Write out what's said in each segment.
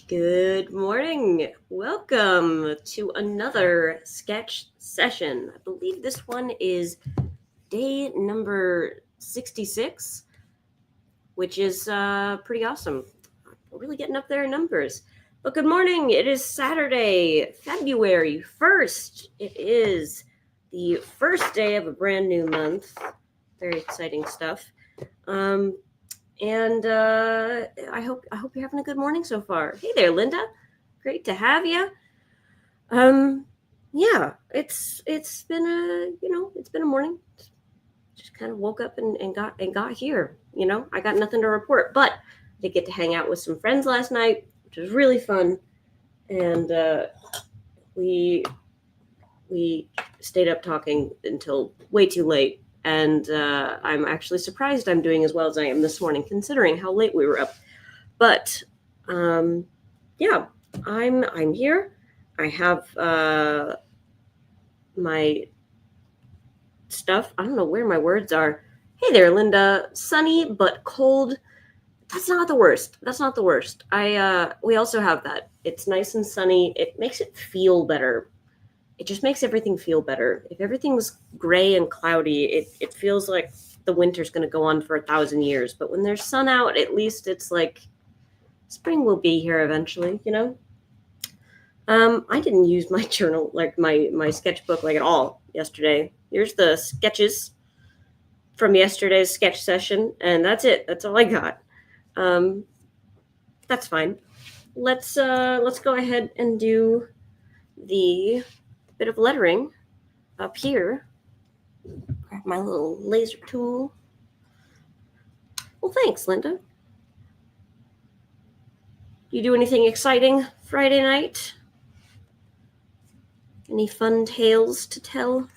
Good morning. Welcome to another sketch session. I believe this one is day number 66, which is pretty awesome. We're really getting up there in numbers. But good morning. It is Saturday, February 1st. It is the first day of a brand new month. Very exciting stuff. And I hope you're having a good morning so far. Hey there, Linda. Great to have you. Yeah, it's been a morning. Just kind of woke up and got here. I got nothing to report, but I did get to hang out with some friends last night, which was really fun, and we stayed up talking until way too late. And I'm actually surprised I'm doing as well as I am this morning, considering how late we were up. But yeah, I'm here. I have my stuff. I don't know where my words are. Hey there, Linda. Sunny but cold. That's not the worst. That's not the worst. We also have that. It's nice and sunny. It makes it feel better. It just makes everything feel better. If everything was gray and cloudy, it feels like the winter's going to go on for 1,000 years. But when there's sun out, at least it's like spring will be here eventually, I didn't use my journal, like my sketchbook, like at all yesterday. Here's the sketches from yesterday's sketch session, and that's it. That's all I got. That's fine. Let's go ahead and do the bit of lettering up here. Grab my little laser tool. Well, thanks, Linda. You do anything exciting Friday night? Any fun tales to tell?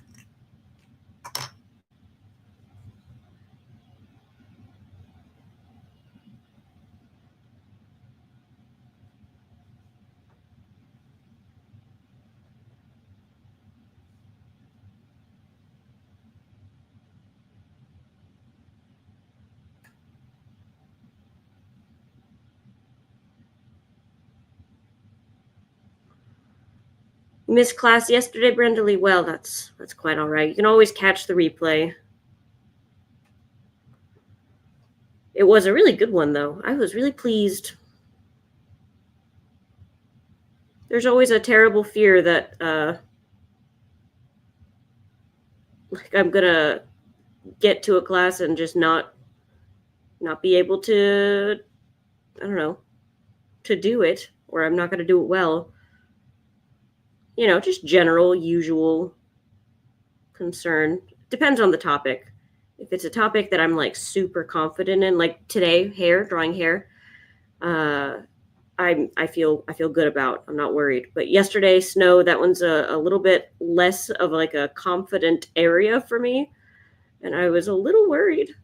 Missed class yesterday, Brenda Lee. Well, that's quite all right. You can always catch the replay. It was a really good one, though. I was really pleased. There's always a terrible fear that like I'm gonna get to a class and just not be able to, I don't know, to do it, or I'm not gonna do it well. Just general, usual concern. Depends on the topic. If it's a topic that I'm like super confident in, like today, drawing hair, I feel good about. I'm not worried. But yesterday, snow, that one's a little bit less of like a confident area for me, and I was a little worried,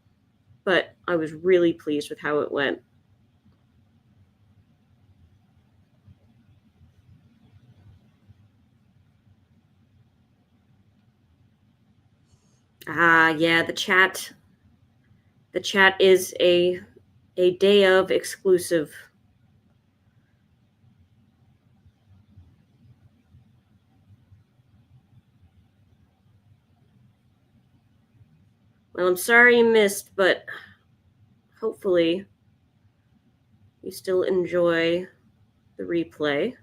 but I was really pleased with how it went. Yeah, the chat is a day of exclusive. Well, I'm sorry you missed, but hopefully you still enjoy the replay.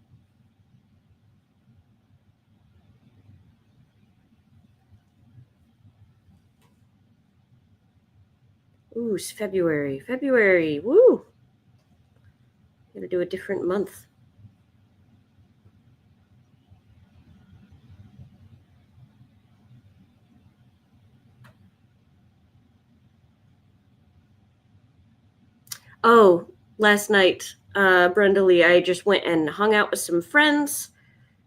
Ooh, it's February. Woo! Gotta do a different month. Oh, last night, Brenda Lee, I just went and hung out with some friends.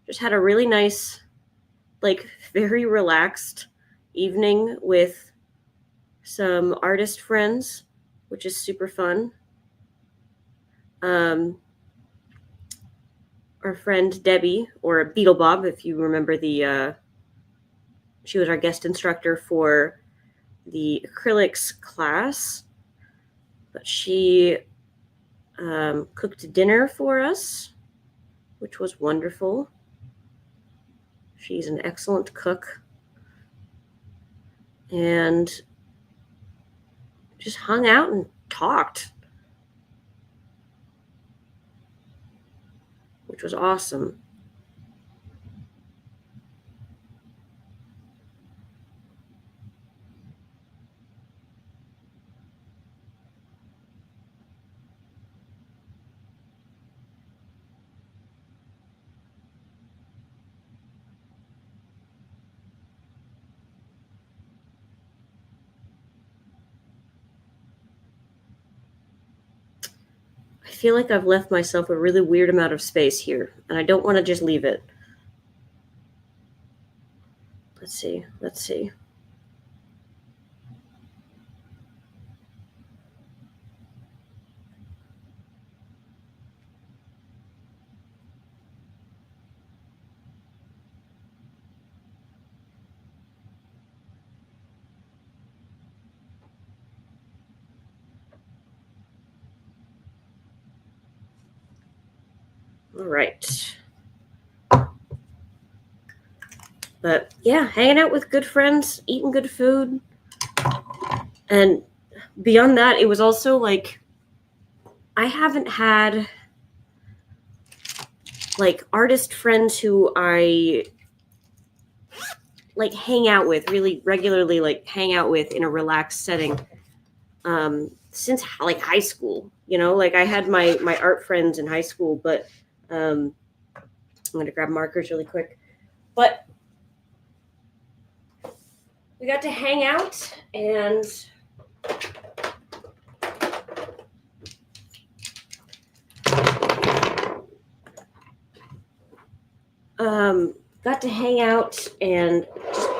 Just had a really nice, like, very relaxed evening with some artist friends, which is super fun. Our friend Debbie, or Beetle Bob, if you remember she was our guest instructor for the acrylics class, but she cooked dinner for us, which was wonderful. She's an excellent cook. And just hung out and talked, which was awesome. I feel like I've left myself a really weird amount of space here, and I don't want to just leave it. Let's see. All right. But yeah, hanging out with good friends, eating good food. And beyond that, it was also like I haven't had like artist friends who I like hang out with really regularly, like hang out with in a relaxed setting since like high school. Like I had my art friends in high school, but I'm going to grab markers really quick. But we got to hang out and got to hang out and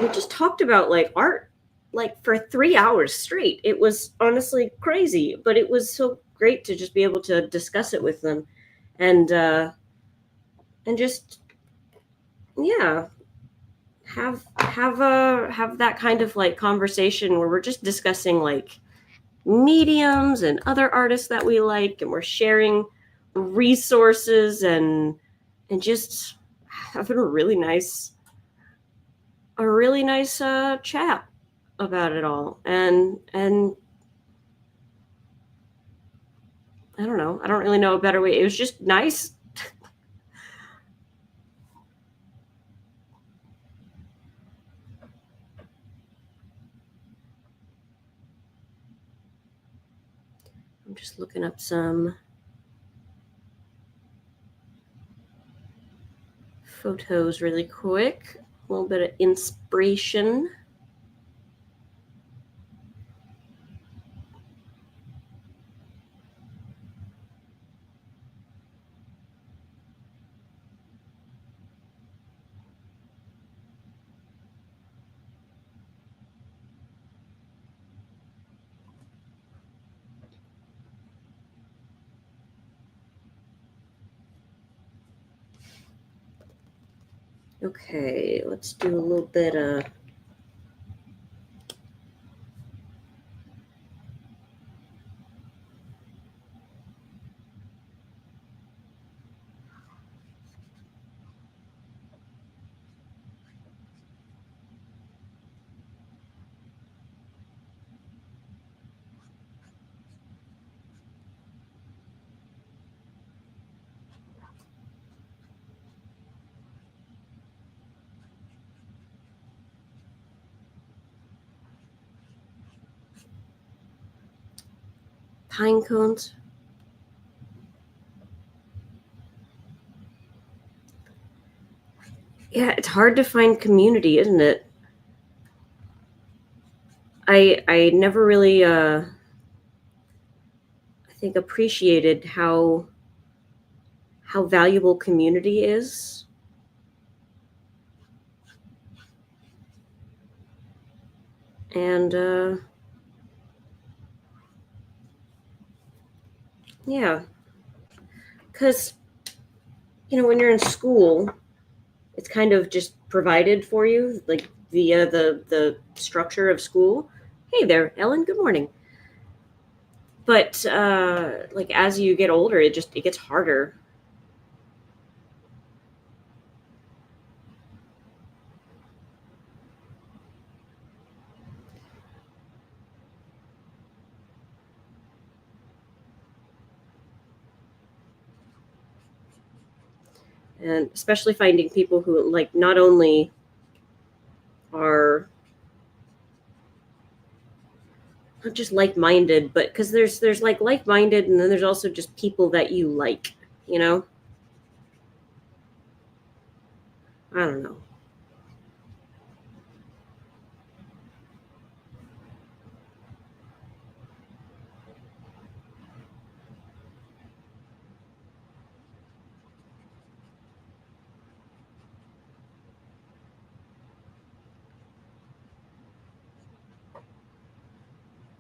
we just talked about like art like for 3 hours straight. It was honestly crazy, but it was so great to just be able to discuss it with them and just yeah have that kind of like conversation where we're just discussing like mediums and other artists that we like, and we're sharing resources and just having a really nice chat about it all. And I don't know, I don't really know a better way. It was just nice. I'm just looking up some photos really quick. A little bit of inspiration. Okay, let's do a little bit of pine cones. Yeah, it's hard to find community, isn't it? I never really I think appreciated how valuable community is. And yeah, because when you're in school, it's kind of just provided for you, like via the structure of school. Hey there, Ellen. Good morning. But like as you get older, it gets harder. And especially finding people who like not only are not just like-minded, but because there's like like-minded, and then there's also just people that you like, you know. I don't know.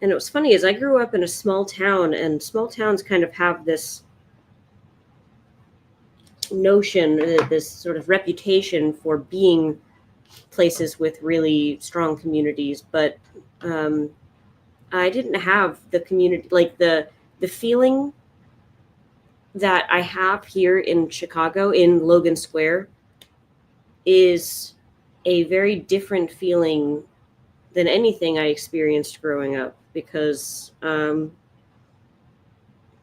And it was funny is I grew up in a small town, and small towns kind of have this notion, this sort of reputation for being places with really strong communities. But um, I didn't have the community, like the feeling that I have here in Chicago in Logan Square is a very different feeling than anything I experienced growing up, because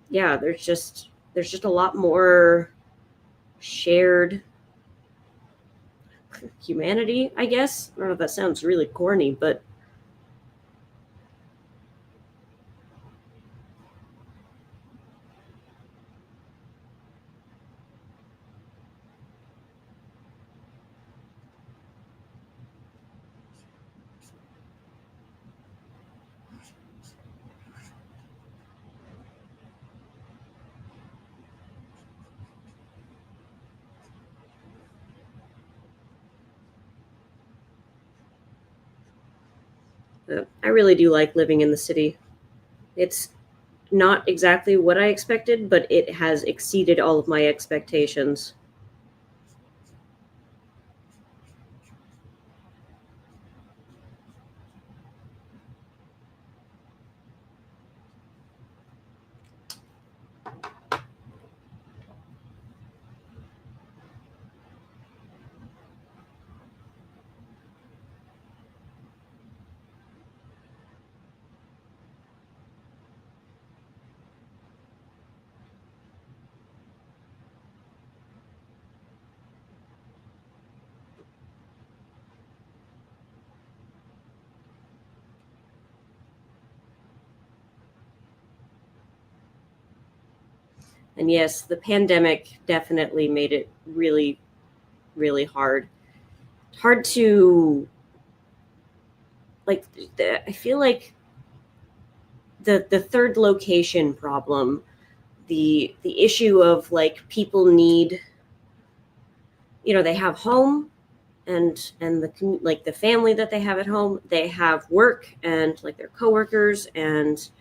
yeah, there's just a lot more shared humanity, I guess. I don't know if that sounds really corny, but I really do like living in the city. It's not exactly what I expected, but it has exceeded all of my expectations. And yes, the pandemic definitely made it really, really hard. Hard to like. I feel like the third location problem, the issue of like people need, they have home, and like the family that they have at home, they have work and like their coworkers, and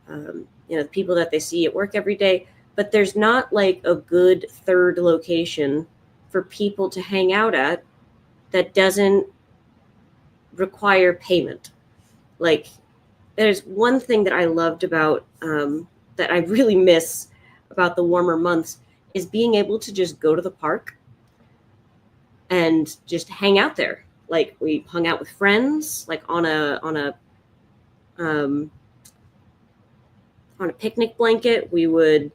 the people that they see at work every day, but there's not like a good third location for people to hang out at that doesn't require payment. Like, there's one thing that I loved about that I really miss about the warmer months is being able to just go to the park and just hang out there. Like, we hung out with friends, like um, on a picnic blanket. We would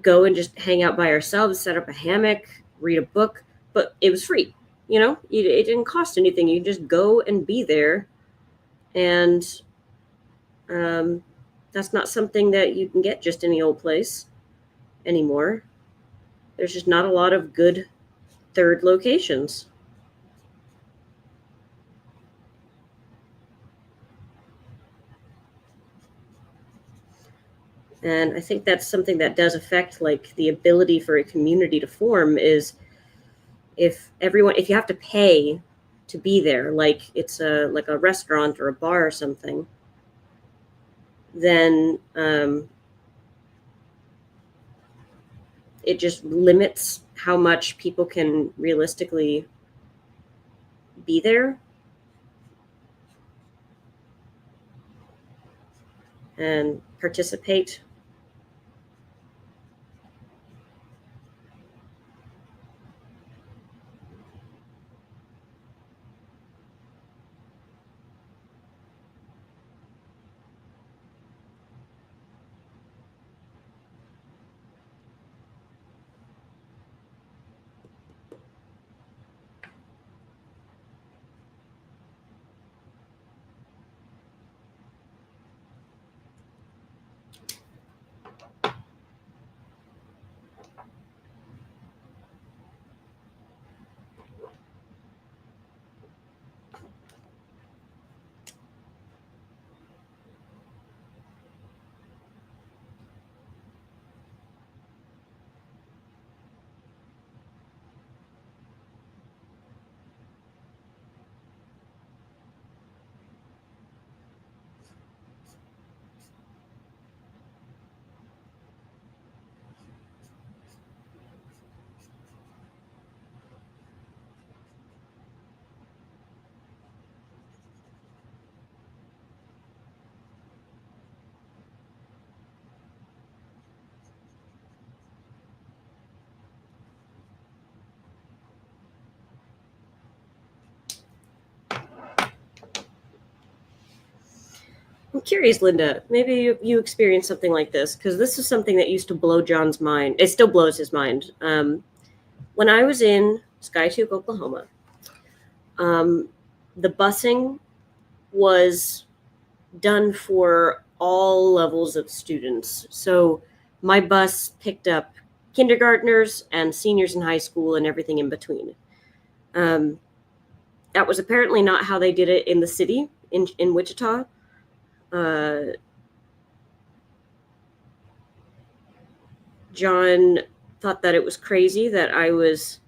go and just hang out by ourselves, set up a hammock, read a book, but it was free. It didn't cost anything. You just go and be there, and um, that's not something that you can get just any old place anymore. There's just not a lot of good third locations. And I think that's something that does affect like the ability for a community to form is if you have to pay to be there, like it's a restaurant or a bar or something, then it just limits how much people can realistically be there. and participate. I'm curious, Linda, maybe you experienced something like this, because this is something that used to blow John's mind. It still blows his mind. When I was in Skytook, Oklahoma, um, the busing was done for all levels of students. So my bus picked up kindergartners and seniors in high school and everything in between. Um, that was apparently not how they did it in the city in Wichita. Uh, John thought that it was crazy that I was,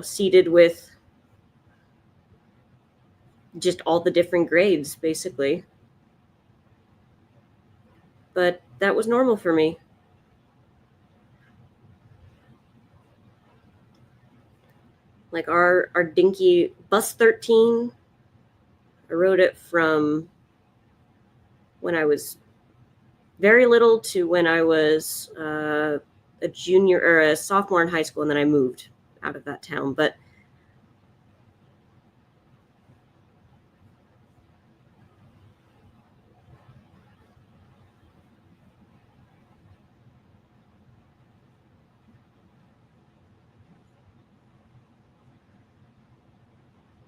seated with just all the different grades, basically. But that was normal for me. Like our dinky bus 13, I rode it from when I was very little to when I was a junior or a sophomore in high school, and then I moved out of that town. But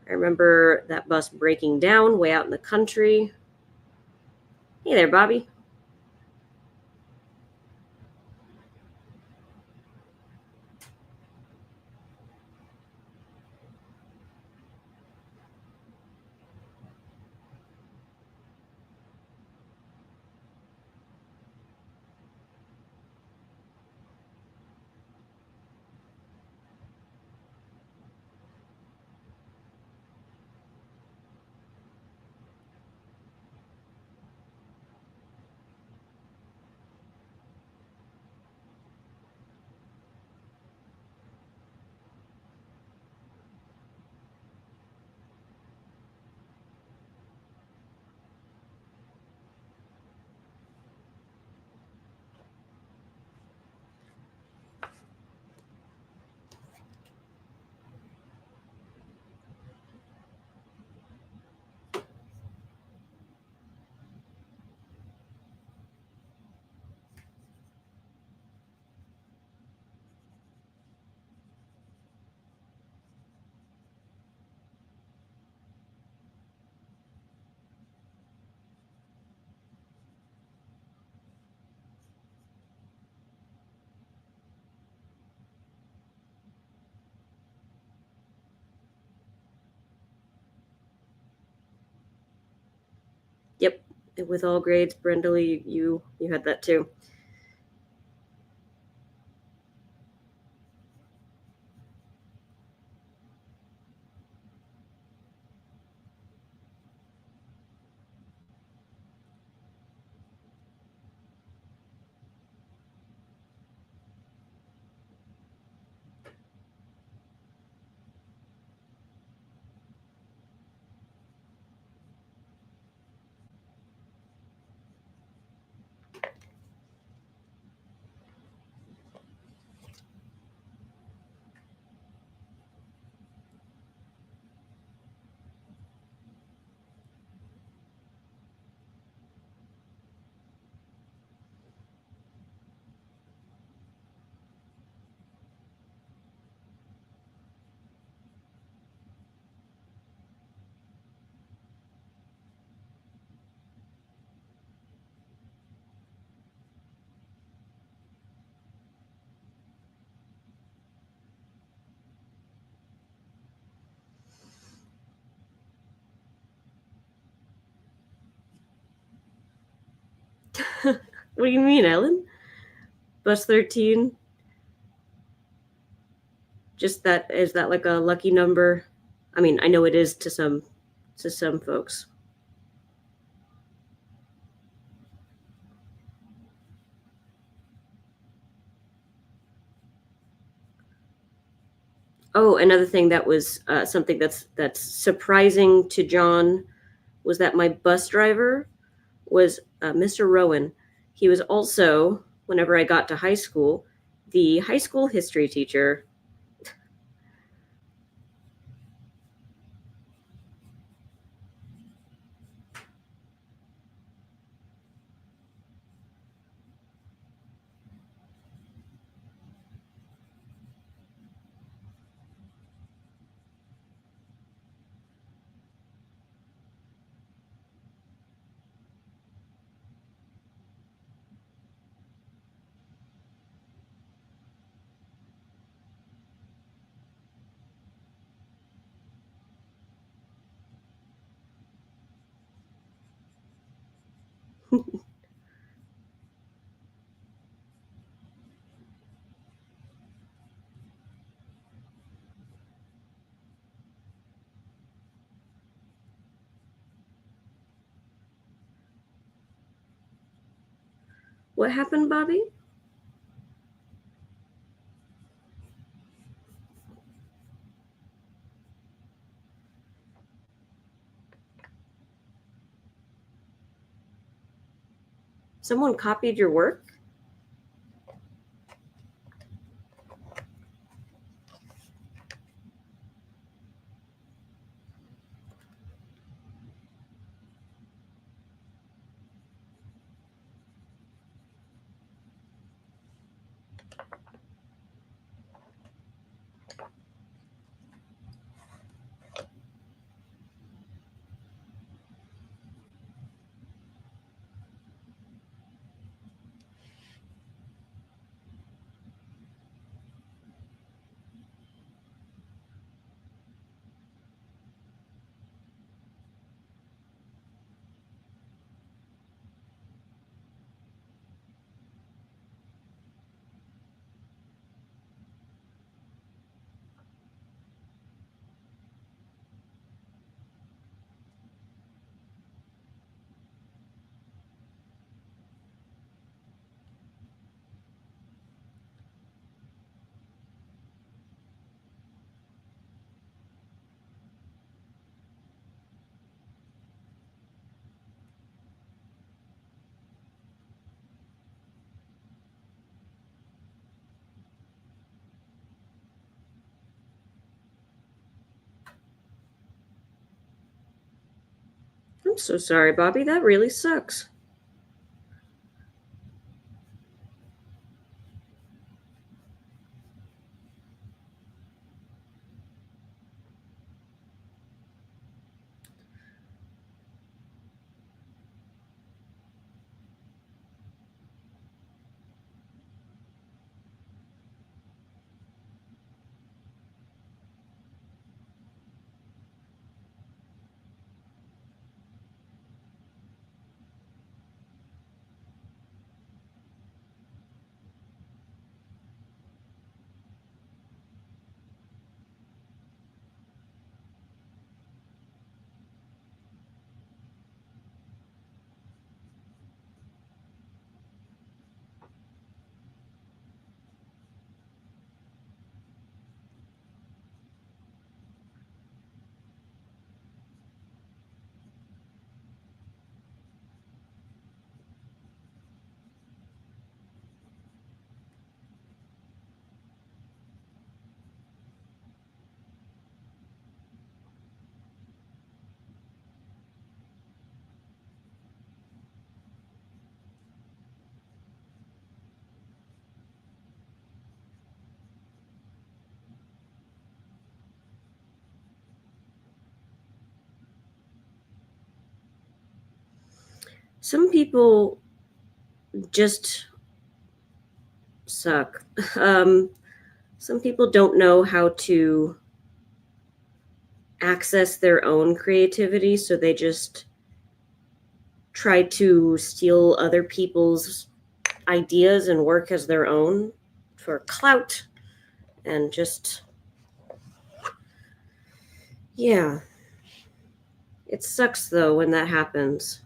I remember that bus breaking down way out in the country. Hey there, Bobby. Yep, with all grades, Brenda, you had that too. What do you mean, Ellen? Bus 13? Just that, is that like a lucky number? I mean, I know it is to some folks. Oh, another thing that was something that's surprising to John was that my bus driver was Mr. Rowan. He was also, whenever I got to high school, the high school history teacher. What happened, Bobby? Someone copied your work? I'm so sorry, Bobby. That really sucks. Some people just suck. Um, some people don't know how to access their own creativity, so they just try to steal other people's ideas and work as their own for clout and just, yeah. It sucks though when that happens.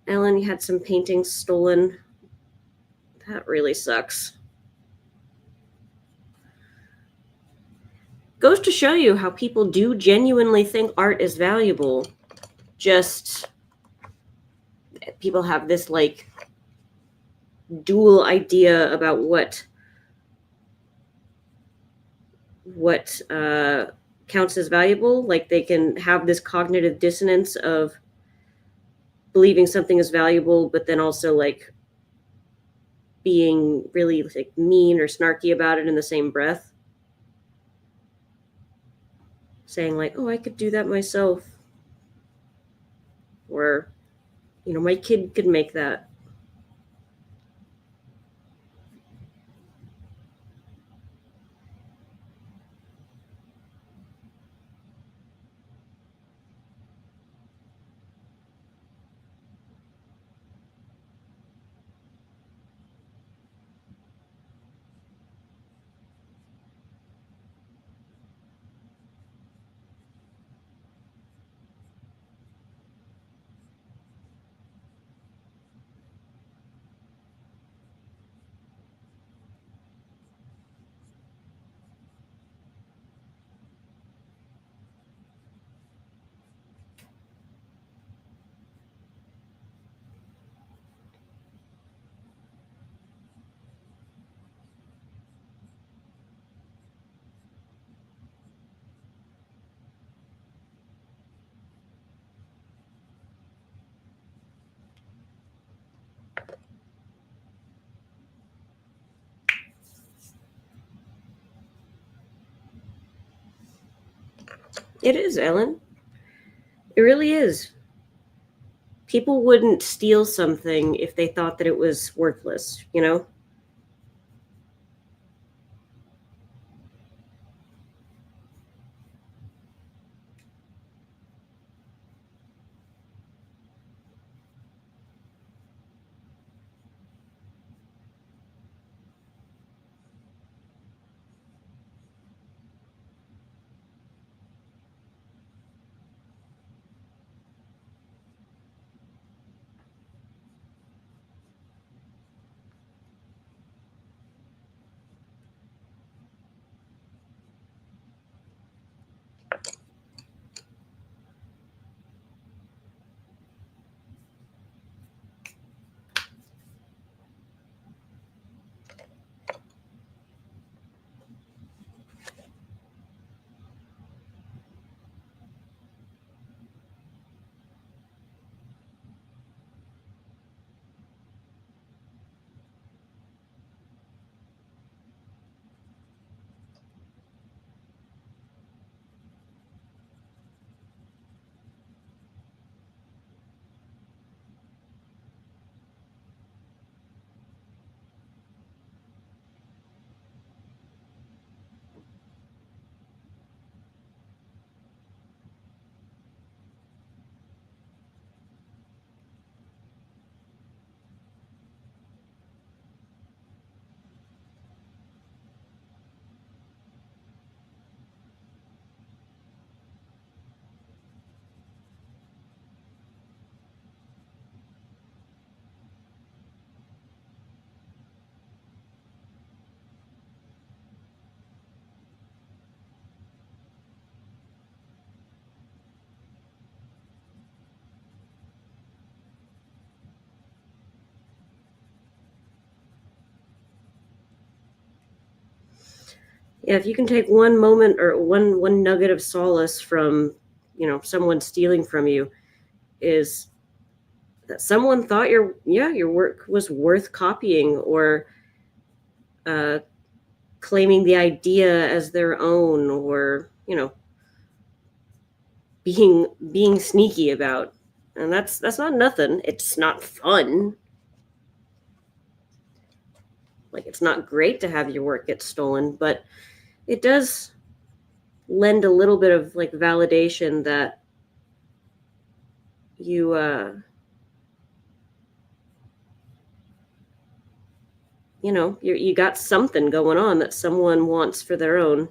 Ellen, you had some paintings stolen. That really sucks. Goes to show you how people do genuinely think art is valuable. Just people have this like dual idea about what counts as valuable. Like they can have this cognitive dissonance of believing something is valuable, but then also like being really like mean or snarky about it in the same breath. Saying like, "Oh, I could do that myself," or my kid could make that. It is, Ellen. It really is. People wouldn't steal something if they thought that it was worthless. Yeah, if you can take one moment or one nugget of solace from someone stealing from you, is that someone thought your work was worth copying, or uh, claiming the idea as their own, or being sneaky about. And that's not nothing. It's not fun. Like, it's not great to have your work get stolen, but it does lend a little bit of like validation that you you got something going on that someone wants for their own.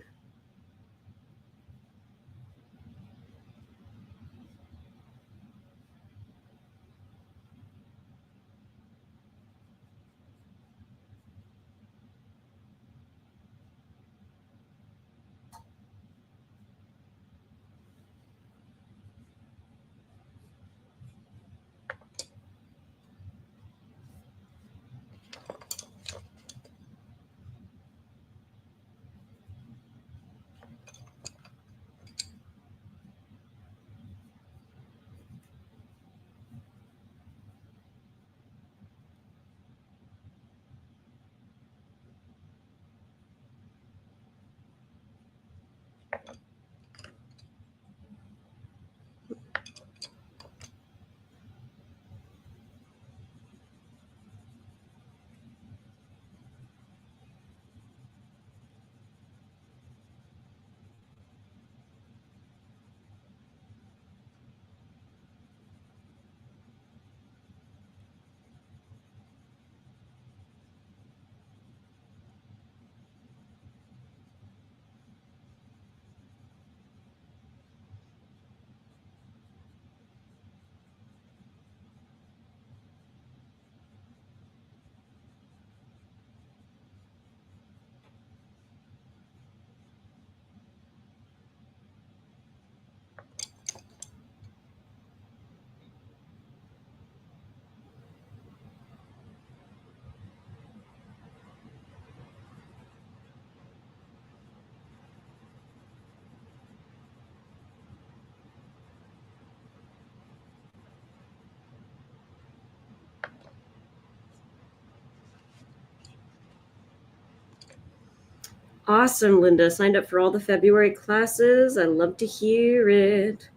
Awesome, Linda. Signed up for all the February classes. I love to hear it.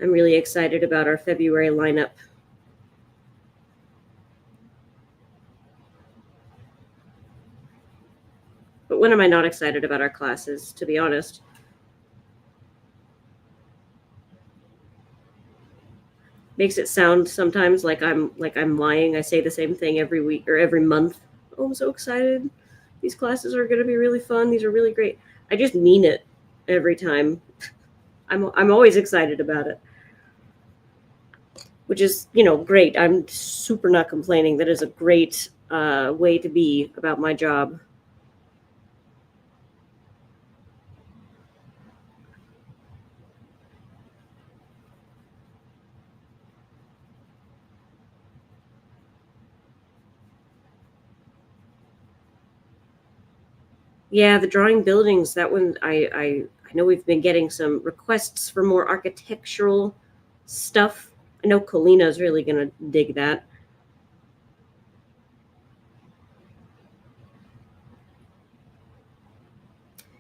I'm really excited about our February lineup. But when am I not excited about our classes, to be honest? Makes it sound sometimes like I'm lying. I say the same thing every week or every month. Oh, I'm so excited. These classes are going to be really fun. These are really great. I just mean it every time. I'm always excited about it, which is, great. I'm super not complaining. That is a great way to be about my job. Yeah, the drawing buildings, that one, I know we've been getting some requests for more architectural stuff. I know Colina's really going to dig that.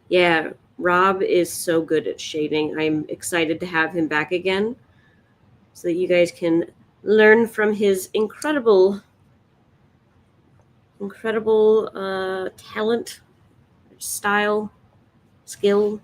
Yeah, Rob is so good at shading. I'm excited to have him back again so that you guys can learn from his incredible talent, style, skill.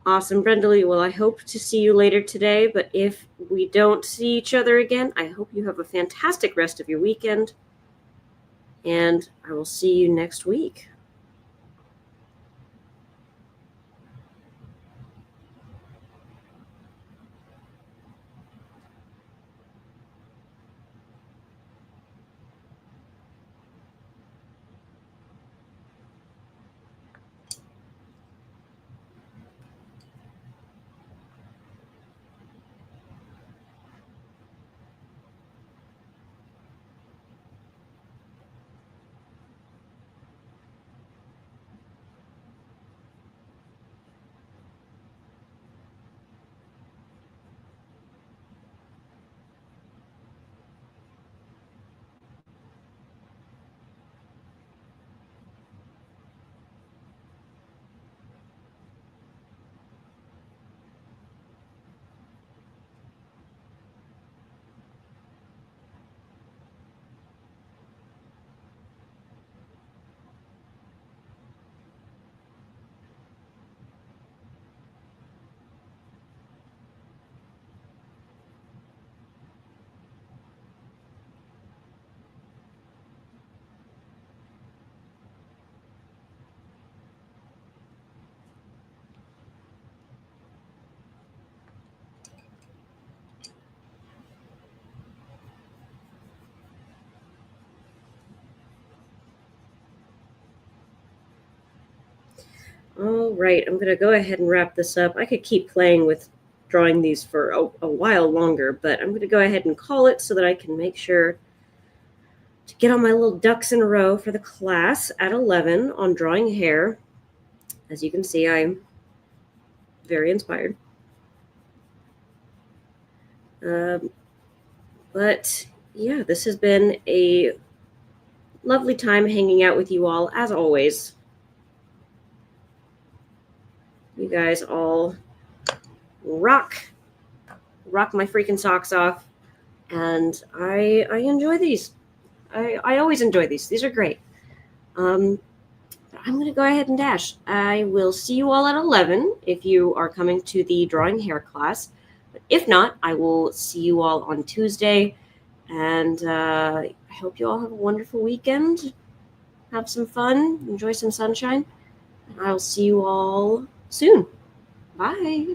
Awesome, Brenda Lee. Well, I hope to see you later today, but if we don't see each other again, I hope you have a fantastic rest of your weekend. and I will see you next week. All right, I'm going to go ahead and wrap this up. I could keep playing with drawing these for a while longer, but I'm going to go ahead and call it so that I can make sure to get all my little ducks in a row for the class at 11 on drawing hair. As you can see, I'm very inspired. But yeah, this has been a lovely time hanging out with you all, as always. You guys all rock my freaking socks off, and I enjoy these. I always enjoy these. These are great. I'm going to go ahead and dash. I will see you all at 11 if you are coming to the drawing hair class. But if not, I will see you all on Tuesday. And I hope you all have a wonderful weekend. Have some fun. Enjoy some sunshine. I'll see you all soon. Bye.